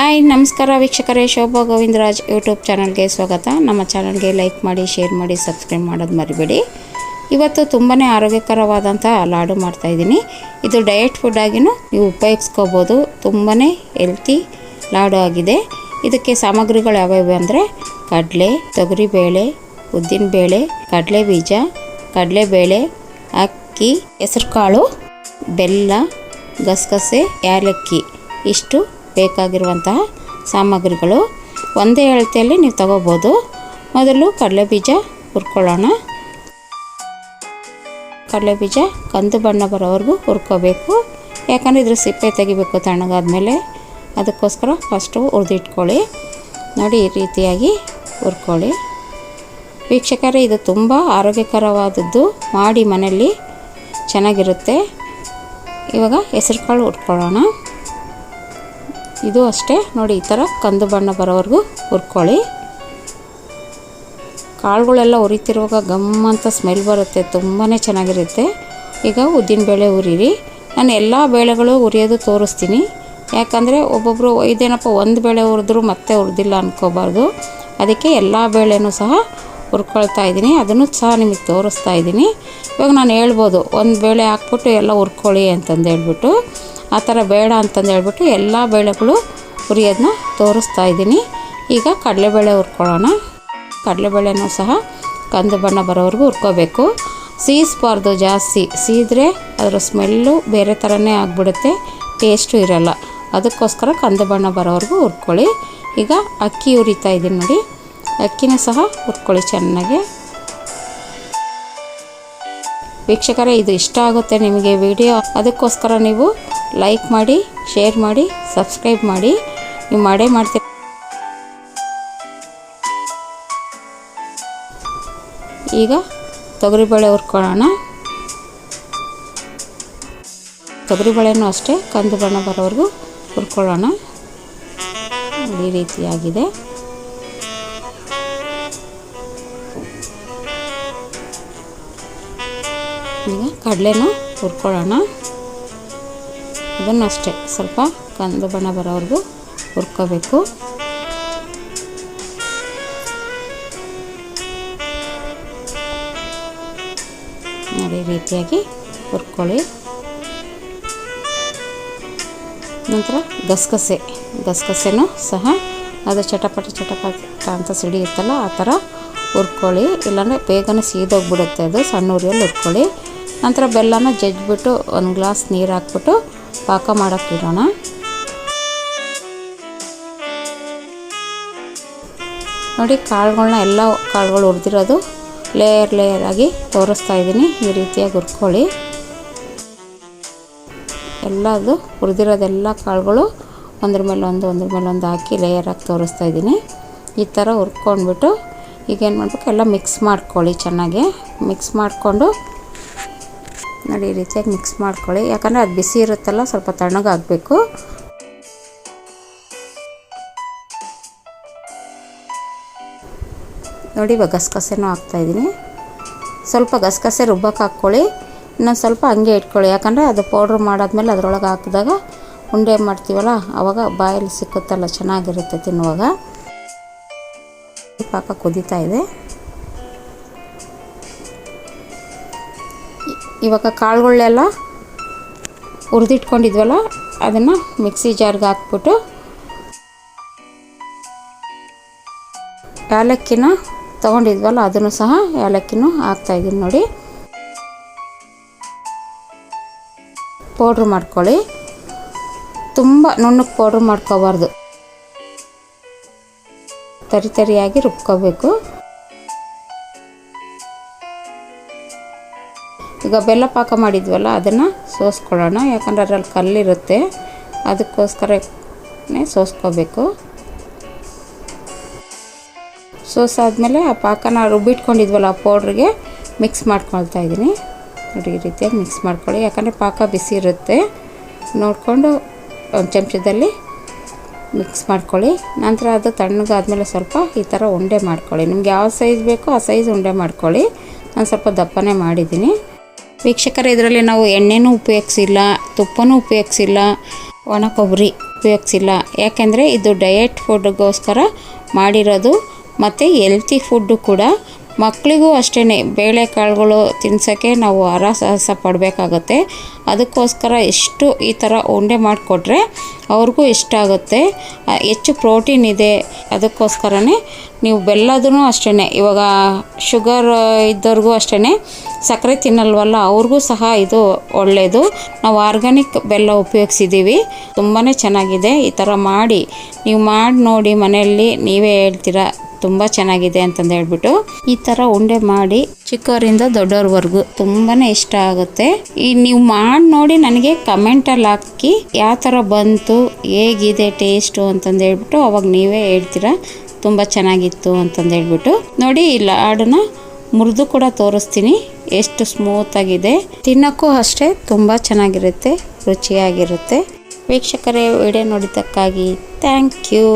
Hi ನಮಸ್ಕಾರ ವೀಕ್ಷಕರೇ, Shobha Govindaraj YouTube ಚಾನಲ್ಗೆ ಸ್ವಾಗತ. ನಮ್ಮ ಚಾನಲ್ಗೆ ಲೈಕ್ ಮಾಡಿ, ಶೇರ್ ಮಾಡಿ, ಸಬ್ಸ್ಕ್ರೈಬ್ ಮಾಡೋದು ಮರಿಬೇಡಿ. ಇವತ್ತು ತುಂಬಾ ಆರೋಗ್ಯಕರವಾದಂಥ ಲಾಡು ಮಾಡ್ತಾಯಿದ್ದೀನಿ. ಇದು ಡಯಟ್ ಫುಡ್ ಆಗಿನೂ ನೀವು ಉಪಯೋಗಿಸ್ಕೋಬೋದು. ತುಂಬಾ ಹೆಲ್ತಿ ಲಾಡು ಆಗಿದೆ. ಇದಕ್ಕೆ ಸಾಮಗ್ರಿಗಳು ಯಾವ್ಯಾವು ಅಂದರೆ ಕಡಲೆ, ತೊಗರಿಬೇಳೆ, ಉದ್ದಿನಬೇಳೆ, ಕಡಲೆ ಬೀಜ, ಕಡಲೆಬೇಳೆ, ಅಕ್ಕಿ, ಹೆಸರುಕಾಳು, ಬೆಲ್ಲ, ಗಸಗಸೆ, ಏಲಕ್ಕಿ ಇಷ್ಟು ಬೇಕಾಗಿರುವಂತಹ ಸಾಮಗ್ರಿಗಳು. ಒಂದೇ ಅಳತೆಯಲ್ಲಿ ನೀವು ತಗೋಬೋದು. ಮೊದಲು ಕಡಲೆ ಬೀಜ ಹುರ್ಕೊಳ್ಳೋಣ. ಕಡಲೆ ಬೀಜ ಕಂದು ಬಣ್ಣ ಬರೋವರೆಗೂ ಹುರ್ಕೋಬೇಕು. ಯಾಕಂದರೆ ಇದ್ರ ಸಿಪ್ಪೆ ತೆಗಿಬೇಕು ತಣ್ಣಗಾದ್ಮೇಲೆ. ಅದಕ್ಕೋಸ್ಕರ ಫಸ್ಟು ಹುರಿದಿಟ್ಕೊಳ್ಳಿ. ನೋಡಿ, ಈ ರೀತಿಯಾಗಿ ಹುರ್ಕೊಳ್ಳಿ. ವೀಕ್ಷಕರೇ, ಇದು ತುಂಬ ಆರೋಗ್ಯಕರವಾದದ್ದು. ಮಾಡಿ ಮನೆಯಲ್ಲಿ ಚೆನ್ನಾಗಿರುತ್ತೆ. ಇವಾಗ ಹೆಸರುಕಾಳು ಹುರ್ಕೊಳ್ಳೋಣ. ಇದು ಅಷ್ಟೇ ನೋಡಿ, ಈ ಥರ ಕಂದು ಬಣ್ಣ ಬರೋವರೆಗೂ ಹುರ್ಕೊಳ್ಳಿ. ಕಾಳುಗಳೆಲ್ಲ ಹುರಿತಿರುವಾಗ ಗಮ್ ಅಂತ ಸ್ಮೆಲ್ ಬರುತ್ತೆ, ತುಂಬಾ ಚೆನ್ನಾಗಿರುತ್ತೆ. ಈಗ ಉದ್ದಿನಬೇಳೆ ಹುರಿರಿ. ನಾನು ಎಲ್ಲ ಬೇಳೆಗಳು ಹುರಿಯೋದು ತೋರಿಸ್ತೀನಿ. ಯಾಕಂದರೆ ಒಬ್ಬೊಬ್ಬರು ಇದೇನಪ್ಪ ಒಂದು ಬೇಳೆ ಹುರಿದ್ರು ಮತ್ತೆ ಹುರಿದಿಲ್ಲ ಅಂದ್ಕೋಬಾರ್ದು. ಅದಕ್ಕೆ ಎಲ್ಲ ಬೇಳೆನೂ ಸಹ ಹುರ್ಕೊಳ್ತಾ ಇದ್ದೀನಿ. ಅದನ್ನು ಸಹ ನಿಮಗೆ ತೋರಿಸ್ತಾ ಇದ್ದೀನಿ. ಇವಾಗ ನಾನು ಹೇಳ್ಬೋದು ಒಂದು ಬೇಳೆ ಹಾಕ್ಬಿಟ್ಟು ಎಲ್ಲ ಹುರ್ಕೊಳ್ಳಿ ಅಂತಂದು ಹೇಳ್ಬಿಟ್ಟು. ಆ ಥರ ಬೇಡ ಅಂತಂದು ಹೇಳ್ಬಿಟ್ಟು ಎಲ್ಲ ಬೇಳೆಗಳು ಹುರಿಯೋದನ್ನ ತೋರಿಸ್ತಾ ಇದ್ದೀನಿ. ಈಗ ಕಡಲೆಬೇಳೆ ಹುರ್ಕೊಳ್ಳೋಣ. ಕಡಲೆಬೇಳೆನೂ ಸಹ ಕಂದು ಬಣ್ಣ ಬರೋವರೆಗೂ ಹುರ್ಕೋಬೇಕು. ಸೀಸ್ಬಾರ್ದು ಜಾಸ್ತಿ. ಸೀದ್ರೆ ಅದರ ಸ್ಮೆಲ್ಲು ಬೇರೆ ಥರನೇ ಆಗಿಬಿಡುತ್ತೆ, ಟೇಸ್ಟು ಇರೋಲ್ಲ. ಅದಕ್ಕೋಸ್ಕರ ಕಂದು ಬಣ್ಣ ಬರೋವರೆಗೂ ಹುರ್ಕೊಳ್ಳಿ. ಈಗ ಅಕ್ಕಿ ಹುರಿತಾ ಇದ್ದೀನಿ ನೋಡಿ. ಅಕ್ಕಿನೂ ಸಹ ಹುರ್ಕೊಳ್ಳಿ ಚೆನ್ನಾಗಿ. ವೀಕ್ಷಕರೇ, ಇದು ಇಷ್ಟ ಆಗುತ್ತೆ ನಿಮಗೆ ವಿಡಿಯೋ. ಅದಕ್ಕೋಸ್ಕರ ನೀವು ಲೈಕ್ ಮಾಡಿ, ಶೇರ್ ಮಾಡಿ, ಸಬ್ಸ್ಕ್ರೈಬ್ ಮಾಡಿ. ನೀವು ಮಾಡೇ ಮಾಡ್ತೀರಿ. ಈಗ ತೊಗರಿಬೇಳೆ ಹುರ್ಕೊಳ್ಳೋಣ. ತೊಗರಿಬೇಳೆನೂ ಅಷ್ಟೇ ಕಂದು ಬಣ್ಣ ಬರೋವರೆಗೂ ಹುರ್ಕೊಳ್ಳೋಣ. ಈ ರೀತಿಯಾಗಿದೆ. ಈಗ ಕಡಲೆನೂ ಹುರ್ಕೊಳ್ಳೋಣ. ಅದನ್ನು ಅಷ್ಟೇ ಸ್ವಲ್ಪ ಕಂದು ಬಣ್ಣ ಬರೋವರೆಗೂ ಹುರ್ಕೋಬೇಕು. ನೋಡಿ, ಈ ರೀತಿಯಾಗಿ ಹುರ್ಕೊಳ್ಳಿ. ನಂತರ ಗಸಗಸೆನೂ ಸಹ ಅದು ಚಟಪಟ ಅಂತ ಸಿಡಿಯುತ್ತಲ್ಲ, ಆ ಥರ ಹುರ್ಕೊಳ್ಳಿ. ಇಲ್ಲಾಂದರೆ ಬೇಗನೆ ಸೀದೋಗ್ಬಿಡುತ್ತೆ ಅದು. ಸಣ್ಣ ಉರಿಯಲ್ಲಿ ಹುರ್ಕೊಳ್ಳಿ. ನಂತರ ಬೆಲ್ಲನ ಜಜ್ಜಿಬಿಟ್ಟು ಒಂದು ಗ್ಲಾಸ್ ನೀರು ಹಾಕ್ಬಿಟ್ಟು ಪಾಕ ಮಾಡೋಕ್ಕಿಡೋಣ. ನೋಡಿ, ಕಾಳುಗಳನ್ನ ಎಲ್ಲ ಕಾಳುಗಳು ಹುರಿದಿರೋದು ಲೇಯರ್ ಆಗಿ ತೋರಿಸ್ತಾ ಇದ್ದೀನಿ. ಈ ರೀತಿಯಾಗಿ ಹುರ್ಕೊಳ್ಳಿ. ಎಲ್ಲದು ಹುರಿದಿರೋದೆಲ್ಲ ಕಾಳುಗಳು ಒಂದ್ರ ಮೇಲೆ ಒಂದು ಹಾಕಿ ಲೇಯರ್ ಆಗಿ ತೋರಿಸ್ತಾ ಇದ್ದೀನಿ. ಈ ಥರ ಹುರ್ಕೊಂಡ್ಬಿಟ್ಟು ಈಗೇನು ಮಾಡಬೇಕು, ಎಲ್ಲ ಮಿಕ್ಸ್ ಮಾಡ್ಕೊಳ್ಳಿ. ಚೆನ್ನಾಗಿ ಮಿಕ್ಸ್ ಮಾಡಿಕೊಂಡು ನೋಡಿ, ಈ ರೀತಿಯಾಗಿ ಮಿಕ್ಸ್ ಮಾಡ್ಕೊಳ್ಳಿ. ಯಾಕಂದರೆ ಅದು ಬಿಸಿ ಇರುತ್ತಲ್ಲ, ಸ್ವಲ್ಪ ತಣ್ಣಗಾಗಬೇಕು. ನೋಡಿ, ಇವಾಗ ಗಸಗಸೆನೂ ಹಾಕ್ತಾಯಿದ್ದೀನಿ. ಸ್ವಲ್ಪ ಗಸಗಸೆ ರುಬ್ಬಕ್ಕೆ ಹಾಕ್ಕೊಳ್ಳಿ. ಇನ್ನೊಂದು ಸ್ವಲ್ಪ ಹಂಗೆ ಇಟ್ಕೊಳ್ಳಿ. ಯಾಕಂದರೆ ಅದು ಪೌಡ್ರ್ ಮಾಡಾದ್ಮೇಲೆ ಅದರೊಳಗೆ ಹಾಕಿದಾಗ ಉಂಡೆ ಮಾಡ್ತೀವಲ್ಲ, ಆವಾಗ ಬಾಯಲ್ಲಿ ಸಿಕ್ಕುತ್ತಲ್ಲ, ಚೆನ್ನಾಗಿರುತ್ತೆ ತಿನ್ನುವಾಗ. ಪಾಕ ಕುದೀತಾ ಇದೆ. ಇವಾಗ ಕಾಳುಗಳೆಲ್ಲ ಹುರಿದಿಟ್ಕೊಂಡಿದ್ವಲ್ಲ, ಅದನ್ನು ಮಿಕ್ಸಿ ಜಾರ್ಗೆ ಹಾಕ್ಬಿಟ್ಟು ಏಲಕ್ಕಿನ ತೊಗೊಂಡಿದ್ವಲ್ಲ, ಅದನ್ನು ಸಹ ಏಲಕ್ಕಿನೂ ಹಾಕ್ತಾಯಿದ್ದೀನಿ ನೋಡಿ. ಪೌಡ್ರ್ ಮಾಡ್ಕೊಳ್ಳಿ. ತುಂಬ ನುಣ್ಣಗೆ ಪೌಡ್ರ್ ಮಾಡ್ಕೋಬಾರ್ದು, ತರಿಯಾಗಿ ರುಬ್ಕೋಬೇಕು. ಈಗ ಬೆಲ್ಲ ಪಾಕ ಮಾಡಿದ್ವಲ್ಲ, ಅದನ್ನು ಸೋಸ್ಕೊಳ್ಳೋಣ. ಯಾಕಂದರೆ ಅದರಲ್ಲಿ ಕಲ್ಲಿರುತ್ತೆ, ಅದಕ್ಕೋಸ್ಕರನೇ ಸೋಸ್ಕೋಬೇಕು. ಸೋಸಾದ್ಮೇಲೆ ಆ ಪಾಕನ ರುಬ್ಬಿಟ್ಕೊಂಡಿದ್ವಲ್ಲ, ಆ ಪೌಡ್ರಿಗೆ ಮಿಕ್ಸ್ ಮಾಡ್ಕೊಳ್ತಾ ಇದ್ದೀನಿ. ನೋಡಿ, ಈ ರೀತಿಯಾಗಿ ಮಿಕ್ಸ್ ಮಾಡ್ಕೊಳ್ಳಿ. ಯಾಕಂದರೆ ಪಾಕ ಬಿಸಿ ಇರುತ್ತೆ, ನೋಡಿಕೊಂಡು ಒಂದು ಚಮಚದಲ್ಲಿ ಮಿಕ್ಸ್ ಮಾಡ್ಕೊಳ್ಳಿ. ನಂತರ ಅದು ತಣ್ಣಗಾದ್ಮೇಲೆ ಸ್ವಲ್ಪ ಈ ಥರ ಉಂಡೆ ಮಾಡ್ಕೊಳ್ಳಿ. ನಿಮ್ಗೆ ಯಾವ ಸೈಜ್ ಬೇಕೋ ಆ ಸೈಜ್ ಉಂಡೆ ಮಾಡ್ಕೊಳ್ಳಿ. ನಾನು ಸ್ವಲ್ಪ ದಪ್ಪನೇ ಮಾಡಿದ್ದೀನಿ. ವೀಕ್ಷಕರೇ, ಇದರಲ್ಲಿ ನಾವು ಎಣ್ಣೆನೂ ಉಪಯೋಗಿಸಿಲ್ಲ, ತುಪ್ಪನೂ ಉಪಯೋಗಿಸಿಲ್ಲ, ಒಣ ಕೊಬ್ಬರಿ ಉಪಯೋಗಿಸಿಲ್ಲ, ಯಾಕೆಂದರೆ ಇದು ಡಯಟ್ ಫುಡ್ಗೋಸ್ಕರ ಮಾಡಿರೋದು ಮತ್ತು ಹೆಲ್ತಿ ಫುಡ್ಡು ಕೂಡ. ಮಕ್ಕಳಿಗೂ ಅಷ್ಟೇ ಬೇಳೆಕಾಳುಗಳು ತಿನ್ಸೋಕ್ಕೆ ನಾವು ಹರಸಾಹಸ ಪಡಬೇಕಾಗತ್ತೆ. ಅದಕ್ಕೋಸ್ಕರ ಎಷ್ಟು ಈ ಥರ ಉಂಡೆ ಮಾಡಿಕೊಟ್ರೆ ಅವ್ರಿಗೂ ಇಷ್ಟ ಆಗುತ್ತೆ. ಹೆಚ್ಚು ಪ್ರೋಟೀನ್ ಇದೆ, ಅದಕ್ಕೋಸ್ಕರನೇ ನೀವು ಬೆಲ್ಲದೂ ಅಷ್ಟೇ. ಇವಾಗ ಶುಗರ್ ಇದ್ದವ್ರಿಗೂ ಅಷ್ಟೇ, ಸಕ್ಕರೆ ತಿನ್ನಲ್ವಲ್ಲ ಅವ್ರಿಗೂ ಸಹ ಇದು ಒಳ್ಳೆಯದು. ನಾವು ಆರ್ಗ್ಯಾನಿಕ್ ಬೆಲ್ಲ ಉಪಯೋಗಿಸಿದ್ದೀವಿ, ತುಂಬಾ ಚೆನ್ನಾಗಿದೆ. ಈ ಥರ ಮಾಡಿ ನೀವು ಮಾಡಿ ನೋಡಿ ಮನೆಯಲ್ಲಿ, ನೀವೇ ಹೇಳ್ತೀರಾ ತುಂಬ ಚೆನ್ನಾಗಿದೆ ಅಂತಂದು ಹೇಳ್ಬಿಟ್ಟು. ಈ ಥರ ಉಂಡೆ ಮಾಡಿ ಚಿಕ್ಕವರಿಂದ ದೊಡ್ಡವ್ರವರೆಗೂ ತುಂಬಾ ಇಷ್ಟ ಆಗುತ್ತೆ. ಈ ನೀವು ಮಾಡಿ ನೋಡಿ ನನಗೆ ಕಮೆಂಟಲ್ಲಿ ಹಾಕಿ ಯಾವ ಥರ ಬಂತು, ಹೇಗಿದೆ ಟೇಸ್ಟು ಅಂತಂದು ಹೇಳ್ಬಿಟ್ಟು. ಅವಾಗ ನೀವೇ ಹೇಳ್ತೀರಾ ತುಂಬ ಚೆನ್ನಾಗಿತ್ತು ಅಂತಂದು ಹೇಳ್ಬಿಟ್ಟು. ನೋಡಿ ಈ ಲಾಡನ್ನ ಮುರಿದು ಕೂಡ ತೋರಿಸ್ತೀನಿ ಎಷ್ಟು ಸ್ಮೂತಾಗಿದೆ. ತಿನ್ನೋಕ್ಕೂ ಅಷ್ಟೇ ತುಂಬ ಚೆನ್ನಾಗಿರುತ್ತೆ, ರುಚಿಯಾಗಿರುತ್ತೆ. ವೀಕ್ಷಕರೇ, ವಿಡಿಯೋ ನೋಡಿದ್ದಕ್ಕಾಗಿ ಥ್ಯಾಂಕ್ ಯು.